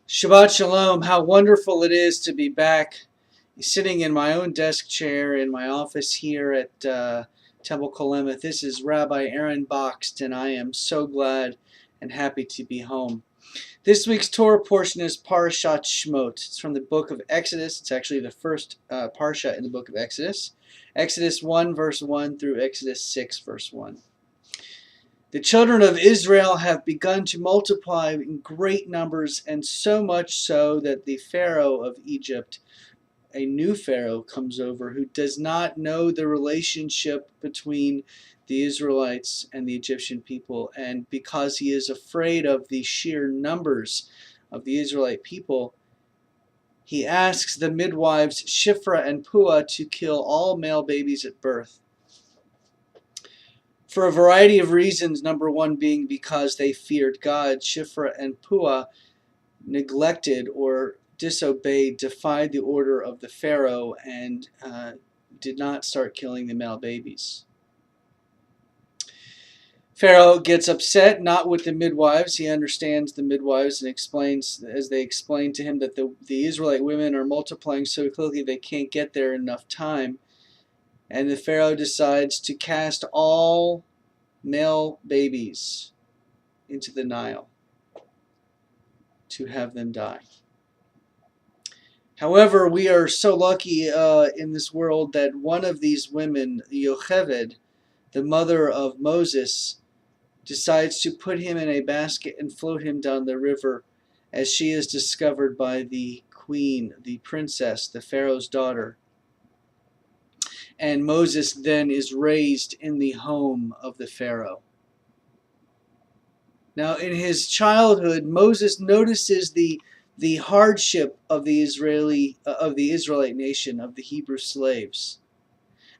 Shabbat Shalom. How wonderful it is to be back sitting in my own desk chair in my office here at Temple Kolemeth. This is Rabbi Aaron Boxt, and I am so glad and happy to be home. This week's Torah portion is Parashat Shmot. It's from the book of Exodus. It's actually the first Parashat in the book of Exodus. Exodus 1 verse 1 through Exodus 6 verse 1. The children of Israel have begun to multiply in great numbers, and so much so that the Pharaoh of Egypt, a new Pharaoh, comes over who does not know the relationship between the Israelites and the Egyptian people. And because he is afraid of the sheer numbers of the Israelite people, he asks the midwives Shiphrah and Puah to kill all male babies at birth. For a variety of reasons, number one being because they feared God, Shiphrah and Puah neglected or disobeyed, defied the order of the Pharaoh, and did not start killing the male babies. Pharaoh gets upset, not with the midwives. He understands the midwives and explains, as they explain to him, that the Israelite women are multiplying so quickly they can't get there in enough time. And the Pharaoh decides to cast all male babies into the Nile to have them die. However, we are so lucky in this world that one of these women, Yocheved, the mother of Moses, decides to put him in a basket and float him down the river, as she is discovered by the queen, the princess, the Pharaoh's daughter. And Moses then is raised in the home of the Pharaoh. Now, in his childhood, Moses notices the hardship of the Israelite nation, of the Hebrew slaves.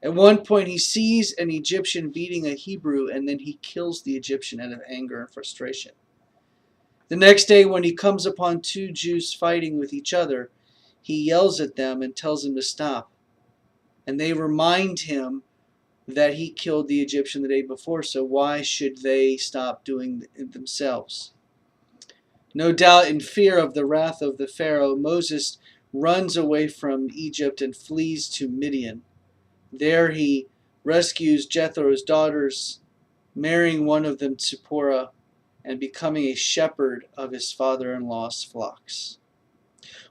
At one point, he sees an Egyptian beating a Hebrew, and then he kills the Egyptian out of anger and frustration. The next day, when he comes upon two Jews fighting with each other, he yells at them and tells them to stop. And they remind him that he killed the Egyptian the day before, so why should they stop doing it themselves? No doubt in fear of the wrath of the Pharaoh, Moses runs away from Egypt and flees to Midian. There he rescues Jethro's daughters, marrying one of them, Zipporah, and becoming a shepherd of his father-in-law's flocks.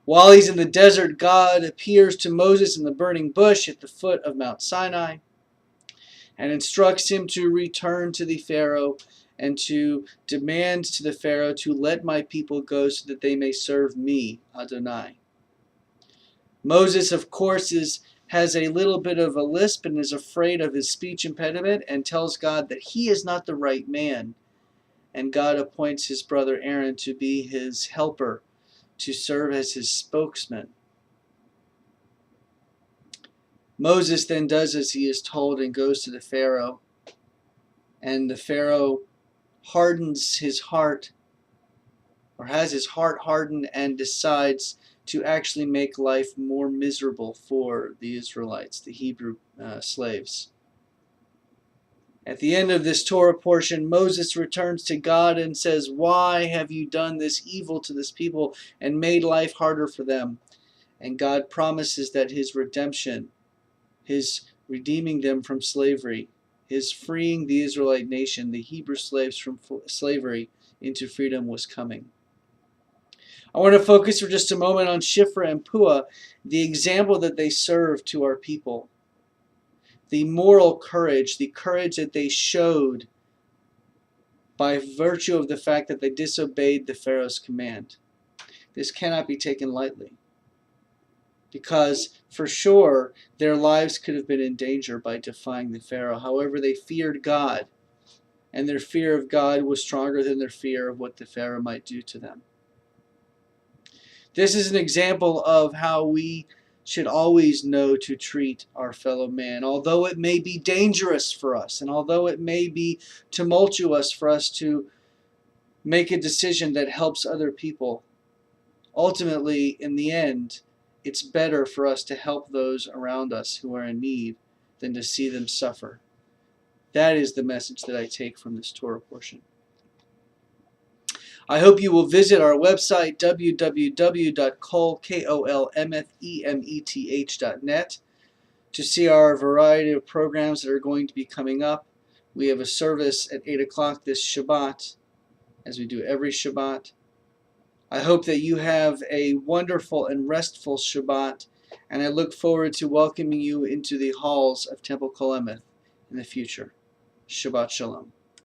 While he's in the desert, God appears to Moses in the burning bush at the foot of Mount Sinai and instructs him to return to the Pharaoh and to demand to the Pharaoh to let my people go so that they may serve me, Adonai. Moses, of course, has a little bit of a lisp and is afraid of his speech impediment and tells God that he is not the right man. And God appoints his brother Aaron to be his helper, to serve as his spokesman. Moses then does as he is told and goes to the Pharaoh. And the Pharaoh hardens his heart, or has his heart hardened, and decides to actually make life more miserable for the Israelites, the Hebrew slaves. At the end of this Torah portion, Moses returns to God and says, "Why have you done this evil to this people and made life harder for them?" And God promises that his redemption, his redeeming them from slavery, his freeing the Israelite nation, the Hebrew slaves, from slavery into freedom was coming. I want to focus for just a moment on Shiphrah and Puah, the example that they serve to our people. The moral courage, the courage that they showed by virtue of the fact that they disobeyed the Pharaoh's command. This cannot be taken lightly, because for sure their lives could have been in danger by defying the Pharaoh. However, they feared God, and their fear of God was stronger than their fear of what the Pharaoh might do to them. This is an example of how we should always know to treat our fellow man, although it may be dangerous for us, and although it may be tumultuous for us to make a decision that helps other people. Ultimately, in the end, it's better for us to help those around us who are in need than to see them suffer. That is the message that I take from this Torah portion. I hope you will visit our website, www.kolmeth.net, to see our variety of programs that are going to be coming up. We have a service at 8 o'clock this Shabbat, as we do every Shabbat. I hope that you have a wonderful and restful Shabbat, and I look forward to welcoming you into the halls of Temple Kolemeth in the future. Shabbat Shalom.